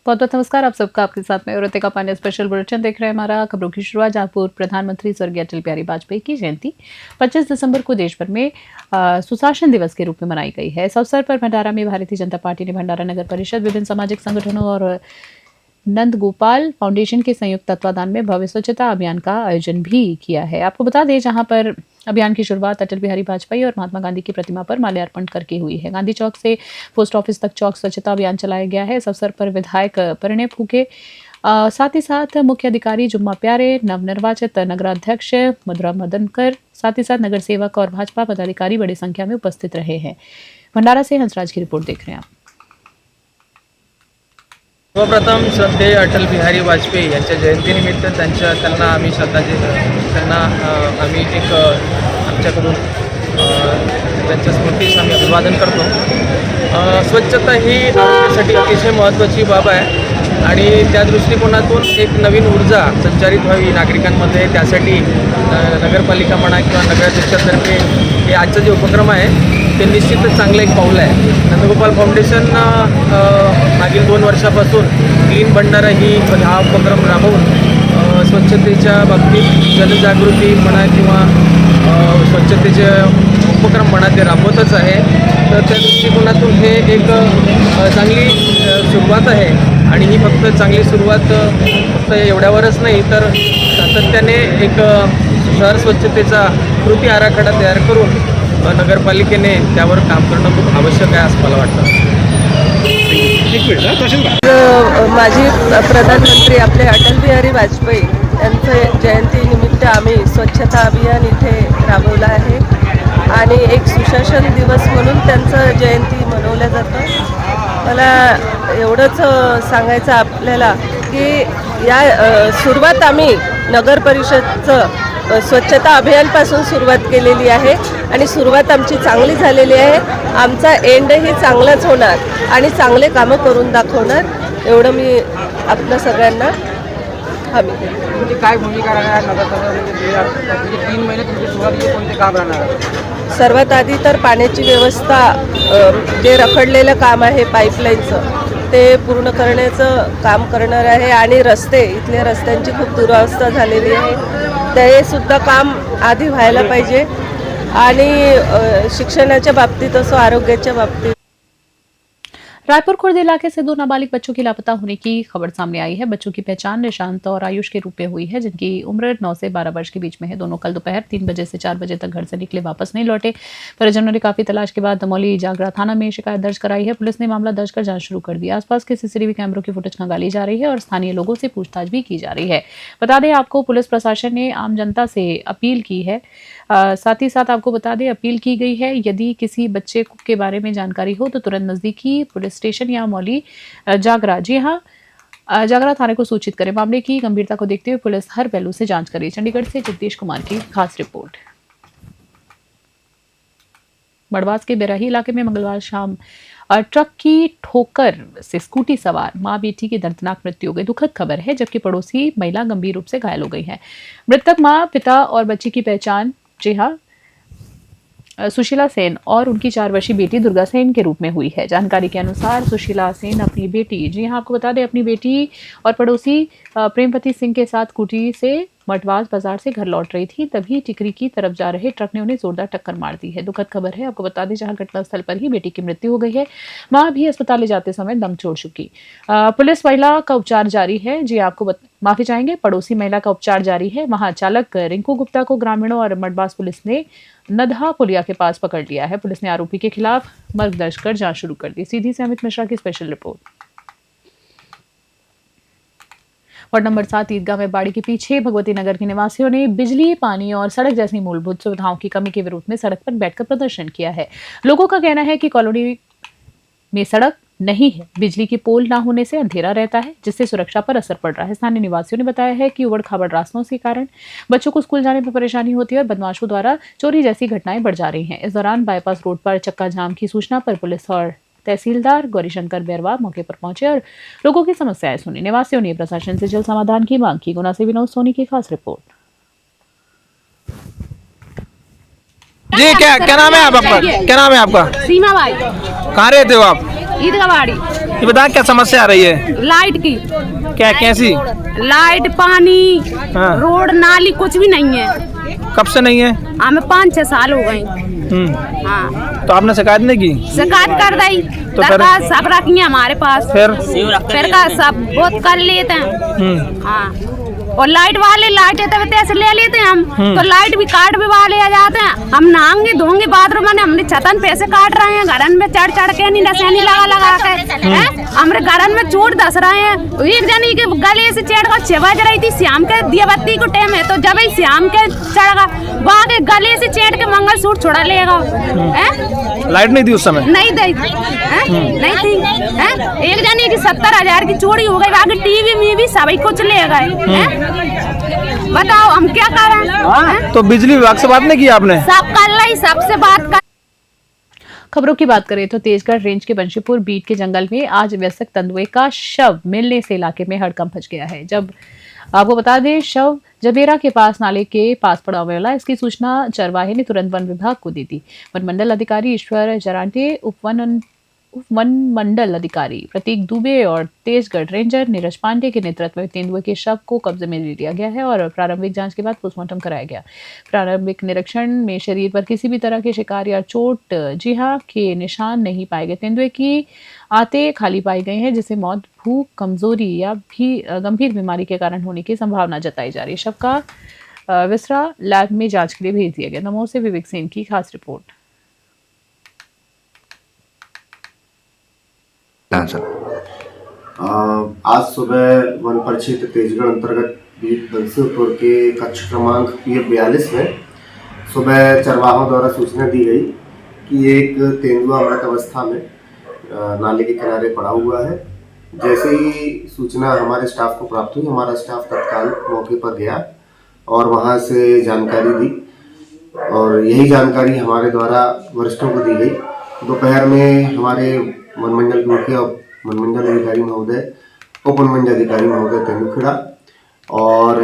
बहुत बहुत नमस्कार आप सबका, आपके साथ में रितिका पांडे। स्पेशल बुलेटिन देख रहे हैं। हमारा खबरों की शुरुआत जहाँ पूर्व प्रधानमंत्री स्वर्गीय अटल बिहारी वाजपेयी की जयंती 25 दिसंबर को देश भर में सुशासन दिवस के रूप में मनाई गई है। इस अवसर पर भंडारा में भारतीय जनता पार्टी ने भंडारा नगर परिषद, विभिन्न सामाजिक संगठनों और नंद गोपाल फाउंडेशन के संयुक्त तत्वाधान में भव्य स्वच्छता अभियान का आयोजन भी किया है। आपको बता दें, जहां पर अभियान की शुरुआत अटल बिहारी वाजपेयी और महात्मा गांधी की प्रतिमा पर माल्यार्पण करके हुई है। गांधी चौक से पोस्ट ऑफिस तक चौक स्वच्छता अभियान चलाया गया है। इस अवसर पर विधायक परिणय फूके, साथ ही साथ मुख्य अधिकारी जुम्मा प्यारे, नवनिर्वाचित नगराध्यक्ष मधुरा मदनकर, साथ ही साथ नगर सेवक और भाजपा पदाधिकारी बड़ी संख्या में उपस्थित रहे हैं। भंडारा से हंसराज की रिपोर्ट देख रहे हैं आप। सर्वप्रथम श्रद्धेय अटल बिहारी वाजपेयी यांच्या जयंतीनिमित्त त्यांना आम्ही त्यांना आम्ही एक आमच्याकडून त्यांच्या स्मृतीस आम्ही अभिवादन करतो। स्वच्छता ही आरोग्यासाठी अतिशय महत्त्वाची बाब आहे आणि त्या दृष्टिकोनातून एक नवीन ऊर्जा संचारित व्हावी नागरिकांमध्ये, त्यासाठी नगरपालिका म्हणा किंवा नगराध्यक्षातर्फे हे आजचा जे उपक्रम आहे ते निश्चितच चांगलं एक पाऊल आहे। नंदगोपाल फाउंडेशन मागील 2 वर्षापासून क्लीन भंडारा ही हा उपक्रम राबवून स्वच्छतेच्या बाबतीत जनजागृती म्हणा किंवा स्वच्छतेचे उपक्रम म्हणा ते राबवतच आहे। तर त्या दृष्टिकोनातून हे एक चांगली सुरुवात आहे आणि ही फक्त चांगली सुरुवात फक्त एवढ्यावरच नाही तर सातत्याने एक शहर स्वच्छतेचा कृती आराखडा तयार करून नगरपालिकेने त्यावर काम करणं खूप आवश्यक आहे असं मला वाटतं। माजी प्रधानमंत्री आपले अटल बिहारी वाजपेयी यांचं जयंतीनिमित्त आम्ही स्वच्छता अभियान इथे राबवलं आहे आणि एक सुशासन दिवस म्हणून त्यांचं जयंती मनवलं जातं। मला एवढंच सांगायचं आपल्याला की या सुरुवात आम्ही नगर परिषदचं स्वच्छता अभियानपासून सुरुवात केलेली आहे आणि सुरुवात आमची चांगली झालेली आहे। आमचा एंडही चांगलाच होणार आणि चांगले कामं करून दाखवणार, एवढं मी आपल्या सगळ्यांना हमी देते। म्हणजे काय भूमिका राहणार नगरपालिकेमध्ये 3 महिने तुमची सुरुवात कोणते काम राहणार? सर्वात आधी तर पाण्याची व्यवस्था, जे रखडलेलं काम आहे पाईपलाईनचं ते पूर्ण करण्याचं काम करणार आहे आणि रस्ते, इथल्या रस्त्यांची खूप दुरावस्था झालेली आहे, ते सुद्धा काम आधी व्हायला पाहिजे आणि शिक्षणाच्या बाबतीत असो आरोग्याच्या बाबतीत। रायपुर खुर्द इलाके से 2 नाबालिग बच्चों की लापता होने की खबर सामने आई है। बच्चों की पहचान निशांत और आयुष के रूप में हुई है, जिनकी उम्र 9 से 12 वर्ष के बीच में है। दोनों कल दोपहर 3 बजे से 4 बजे तक घर से निकले, वापस नहीं लौटे। परिजनों ने काफी तलाश के बाद दमौली जागरा थाना में शिकायत दर्ज कराई है। पुलिस ने मामला दर्ज कर जांच शुरू कर दी। आसपास के सीसीटीवी कैमरों की फुटेज खंगाली जा रही है और स्थानीय लोगों से पूछताछ भी की जा रही है। बता दें आपको, पुलिस प्रशासन ने आम जनता से अपील की है, साथ ही साथ आपको बता दें अपील की गई है, यदि किसी बच्चे के बारे में जानकारी हो तो तुरंत नजदीकी पुलिस स्टेशन या मौली जागरा, जी हाँ, जागरा थाने को सूचित करें। मामले की गंभीरता को देखते हुए पुलिस हर पहलू से जांच करेगी। चंडीगढ़ से जगदीश कुमार की खास रिपोर्ट। बड़वास के बेराही इलाके में मंगलवार शाम ट्रक की ठोकर से स्कूटी सवार मां बेटी की दर्दनाक मृत्यु हो गई। दुखद खबर है, जबकि पड़ोसी महिला गंभीर रूप से घायल हो गई है। मृतक मां, पिता और बच्ची की पहचान, जी हाँ, सुशीला सेन और उनकी 4 वर्षीय बेटी दुर्गा सेन के रूप में हुई है। जानकारी के अनुसार सुशीला सेन अपनी बेटी, जी हाँ आपको बता दें, अपनी बेटी और पड़ोसी प्रेमपति सिंह के साथ स्कूटी से मटवास बाजार से घर लौट रही थी, तभी टिकरी की तरफ जा रहे ट्रक ने उन्हें जोरदार टक्कर मार दी है। दुखद खबर है, आपको बता दें, जहां घटनास्थल पर ही बेटी की मृत्यु हो गई है। मां भी अस्पताल ले जाते समय दम छोड़ चुकी। पुलिस महिला का उपचार जारी है, जी आपको माफी चाहेंगे, पड़ोसी महिला का उपचार जारी है। वहां चालक रिंकू गुप्ता को ग्रामीणों और मटवास पुलिस ने नदहा पुलिया के पास पकड़ लिया है। पुलिस ने आरोपी के खिलाफ मर्ग दर्ज कर जांच शुरू कर दी। सीधी से अमित मिश्रा की स्पेशल रिपोर्ट। वार्ड नंबर 7 ईदगाह में बाड़ी के पीछे भगवती नगर के निवासियों ने बिजली, पानी और सड़क जैसी मूलभूत सुविधाओं की कमी के विरोध में सड़क पर बैठकर प्रदर्शन किया है। लोगों का कहना है कि कॉलोनी में सड़क नहीं है, बिजली की पोल ना होने से अंधेरा रहता है, जिससे सुरक्षा पर असर पड़ रहा है। स्थानीय निवासियों ने बताया है कि उबड़ खाबड़ रास्तों के कारण बच्चों को स्कूल जाने में परेशानी होती है और बदमाशों द्वारा चोरी जैसी घटनाएं बढ़ जा रही हैं। इस दौरान बाईपास रोड पर चक्का जाम की सूचना पर पुलिस और तहसीलदार गौरीशंकर बैरवा मौके पर पहुंचे और लोगों की समस्याएं सुनी। निवासियों ने प्रशासन से जल्द समाधान की मांग की। गुना से विनोद सोनी की खास रिपोर्ट। जी क्या नाम है आपका? क्या नाम है आपका? सीमा भाई। कहाँ रहते हो आप? ईदगाह बाड़ी। ये बता क्या समस्या आ रही है? लाइट की, क्या कैसी? लाइट, पानी, हाँ। रोड, नाली कुछ भी नहीं है। कब से नहीं है? हमें 5-6 साल हो गए। हाँ, तो आपने शिकायत नहीं की? शिकायत कर दी, तो फिर? दरखास्त सब रखी है हमारे पास, फिर का सब बहुत कर लेते हैं। हाँ, और लाइट वाले लाइट ऐसे ले लेते हैं हम, तो लाइट भी काट भी वाले आ जाते हैं। हम नहाएंगे धोंगे बाथरूम में, हमने छतन पैसे काट रहे हैं, घरन में चढ़ चढ़ के नहीं रसैनी लगा के हैं? हमारे घरन में चोट धस रहे हैं। एक जनी के गले से चढ़ कर 6 बज रही थी, शाम के दिया बत्ती को टाइम है, तो जब ही शाम के चढ़ वहाँ के गले से चढ़ के मंगलसूत्र छोड़ा लेगा। लाइट नहीं थी उस समय? नहीं दी, नहीं थी। एक जनी की 70,000 की चोरी हो गई, बाकी टीवी में भी सभी कुछ ले गए। बताओ हम क्या करें? तो बिजली विभाग से बात नहीं की आपने? सब कर ली, सबसे बात कर। खबरों की बात करें तो तेजगढ़ रेंज के बंशीपुर बीट के जंगल में आज वयस्क तेंदुए का शव मिलने से इलाके में हड़कंप मच गया है। जब आपको बता दें, शव जबेरा के पास नाले के पास पड़ा हुआ मिला। इसकी सूचना चरवाहे ने तुरंत वन विभाग को दी थी। वन मंडल अधिकारी ईश्वर जरांटे, वन मंडल अधिकारी प्रतीक दुबे और तेजगढ़ रेंजर नीरज पांडे के नेतृत्व में तेंदुए के शव को कब्जे में ले लिया गया है और प्रारंभिक जांच के बाद पोस्टमार्टम कराया गया। प्रारंभिक निरीक्षण में शरीर पर किसी भी तरह के शिकार या चोट के निशान नहीं पाए गए। तेंदुए की आते खाली पाई गई है, जिसे मौत, भूख, कमजोरी या भी गंभीर बीमारी के कारण होने की संभावना जताई जा रही है। शव का विसरा लैब में जांच के लिए भेज दिया गया। नमो से विवेक सेन की खास रिपोर्ट। आज सुबह वन परिक्षेत्र तेजगढ़ अंतर्गत बीट बंसीपुर के कक्ष क्रमांक P42 में सुबह चरवाहों द्वारा सूचना दी गई कि एक तेंदुआ मृत अवस्था में नाले के किनारे पड़ा हुआ है। जैसे ही सूचना हमारे स्टाफ को प्राप्त हुई, हमारा स्टाफ तत्काल मौके पर गया और वहां से जानकारी दी और यही जानकारी हमारे द्वारा वरिष्ठों को दी गई। दोपहर में हमारे वनमंडल के मुखिया, वनमंडल अधिकारी महोदय, उप वनमंडल अधिकारी महोदय तेंदुखेड़ा और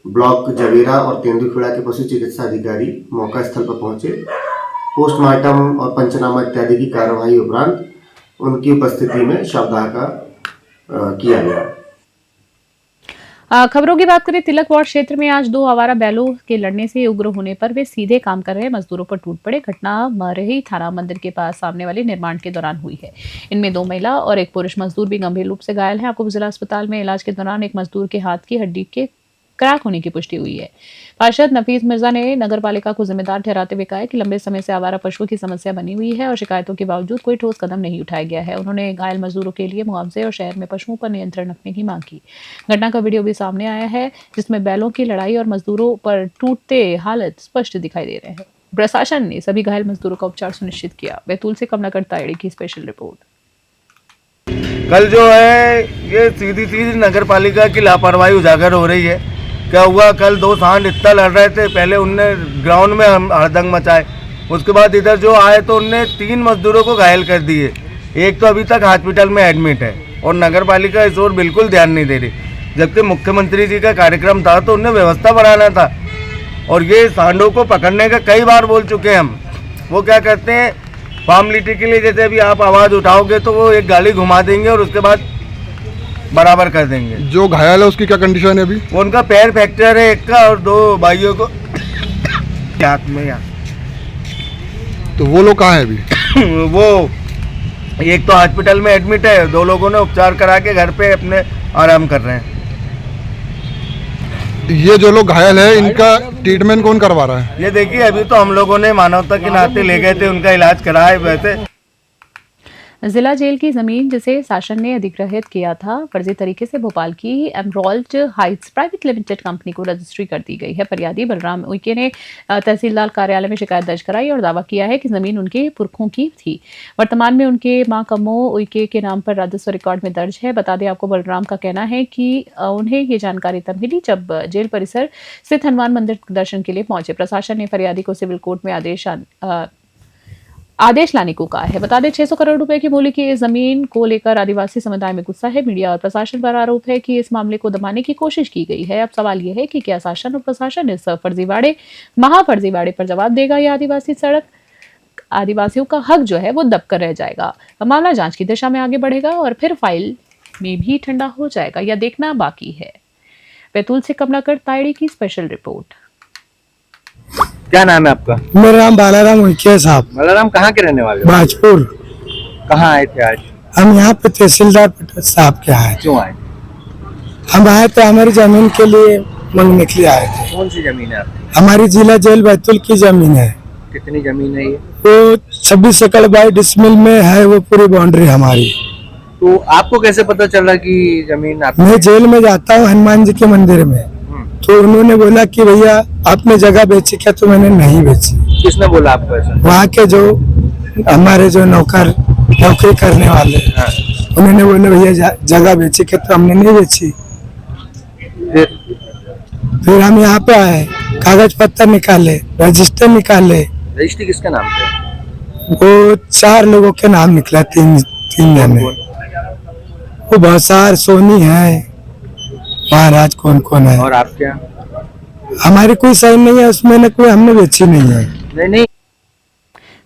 ब्लॉक जबेरा और तेंदुखेड़ा के पशु चिकित्सा अधिकारी मौका स्थल पर पहुंचे। पोस्टमार्टम और पंचनामा इत्यादि की कार्यवाही उपरांत उनकी उपस्थिति में शवदाह का किया गया। खबरों की बात करें, तिलक वार्ड क्षेत्र में आज 2 आवारा बैलों के लड़ने से उग्र होने पर वे सीधे काम कर रहे मजदूरों पर टूट पड़े। घटना मरही थाना मंदिर के पास सामने वाले निर्माण के दौरान हुई है। इनमें 2 महिला और 1 पुरुष मजदूर भी गंभीर रूप से घायल हैं। आपको जिला अस्पताल में इलाज के दौरान एक मजदूर के हाथ की हड्डी के क्रैक होने की पुष्टि हुई है। पार्षद नफीस मिर्जा ने नगर पालिका को जिम्मेदार ठहराते हुए कहा कि लंबे समय से आवारा पशुओं की समस्या बनी हुई है और शिकायतों के बावजूद कोई ठोस कदम नहीं उठाया गया है। उन्होंने घायल मजदूरों के लिए मुआवजे और शहर में पशुओं पर नियंत्रण रखने की मांग की। घटना का वीडियो भी सामने आया है, जिसमें बैलों की लड़ाई और मजदूरों पर टूटते हालत स्पष्ट दिखाई दे रहे हैं। प्रशासन ने सभी घायल मजदूरों का उपचार सुनिश्चित किया। बैतूल से कमलाकर तायड़े की स्पेशल रिपोर्ट। कल जो है ये सीधी नगर पालिका की लापरवाही उजागर हो रही है। क्या हुआ, कल 2 सांड इतना लड़ रहे थे, पहले उनने ग्राउंड में हड़दंग मचाए, उसके बाद इधर जो आए तो उनने 3 मजदूरों को घायल कर दिए। एक तो अभी तक हॉस्पिटल में एडमिट है और नगर पालिका इस ओर बिल्कुल ध्यान नहीं दे रही, जबकि मुख्यमंत्री जी का कार्यक्रम था तो उन्हें व्यवस्था बढ़ाना था। और ये सांडों को पकड़ने का कई बार बोल चुके हैं हम। वो क्या करते हैं, फॉर्मलिटी के लिए जैसे अभी आप आवाज़ उठाओगे तो वो एक गाड़ी घुमा देंगे और उसके बाद बराबर कर देंगे। जो घायल है उसकी क्या कंडीशन है अभी? उनका पैर फ्रैक्चर है एक का और 2 भाइयों को हाथ में यहाँ। तो वो लोग कहाँ है अभी? वो एक तो हॉस्पिटल में एडमिट है, 2 लोगों ने उपचार करा के घर पे अपने आराम कर रहे हैं। ये जो लोग घायल है इनका ट्रीटमेंट कौन करवा रहा है? ये देखिए, अभी तो हम लोगों ने मानवता के नाते ले गए थे, उनका इलाज कराया। वैसे जिला जेल की जमीन जिसे शासन ने अधिग्रहित किया था, फर्जी तरीके से भोपाल की Emerald Heights private limited company को रजिस्ट्री कर दी गई है। फरियादी बलराम उइके ने तहसीलदार कार्यालय में शिकायत दर्ज कराई और दावा किया है कि जमीन उनके पुरखों की थी। वर्तमान में उनके मां कमो उइके के नाम पर राजस्व रिकॉर्ड में दर्ज है। बता दें आपको, बलराम का कहना है कि उन्हें ये जानकारी तब मिली जब जेल परिसर स्थित हनुमान मंदिर दर्शन के लिए पहुंचे। प्रशासन ने फरियादी को सिविल कोर्ट में आदेश लाने को कहा है। बता दें, 600 करोड़ रुपए की मूल्य की इस जमीन को लेकर आदिवासी समुदाय में गुस्सा है। मीडिया और प्रशासन पर आरोप है कि इस मामले को दबाने की कोशिश की गई है। अब सवाल यह है कि क्या शासन और प्रशासन इस महाफर्जीवाड़े पर जवाब देगा या आदिवासियों का हक जो है वो दबकर रह जाएगा। मामला जांच की दिशा में आगे बढ़ेगा और फिर फाइल में भी ठंडा हो जाएगा, या देखना बाकी है। बैतूल से कमलाकर तायड़े की स्पेशल रिपोर्ट। क्या नाम है आपका? मेरा नाम बालाराम उइके साहब। बालाराम कहाँ के रहने वाले हो? भाजपुर। कहाँ आए थे आज? हम यहाँ पे तहसीलदार पटेल साहब के आए थे। क्यों आए? हम आए थे हमारी जमीन के लिए मांगने के लिए आए थे। कौन सी जमीन है आपकी? हमारी जिला जेल बैतूल की जमीन है। कितनी जमीन है ये? वो 26 एकड़ 22 डिसमिल में है, वो पूरी बाउंड्री हमारी। तो आपको कैसे पता चला कि जमीन आपकी? मैं जेल में जाता हूँ हनुमान जी के मंदिर में, तो उन्होंने बोला कि भैया आपने जगह बेची क्या? तो मैंने नहीं बेची। किसने बोला आपको ऐसा? वहाँ के जो हमारे जो नौकरी करने वाले, उन्होंने बोला भैया जगह बेची क्या? तो हमने नहीं बेची। फिर हम यहाँ पे आए, कागज पत्तर निकाले, रजिस्टर निकाले। रजिस्ट्री किसके नाम पे? वो 4 लोगों के नाम निकला, तीन जने। वो भौसार सोनी है, महाराज कौन कौन है। और आपके यहाँ? हमारी कोई सही नहीं है उसमें, न कोई हमने बेची नहीं है। नहीं।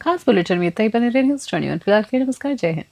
खास बुलेटिन में इतना ही। बने रहे न्यूज़ 21। फिलहाल के लिए नमस्कार, जय हिंद।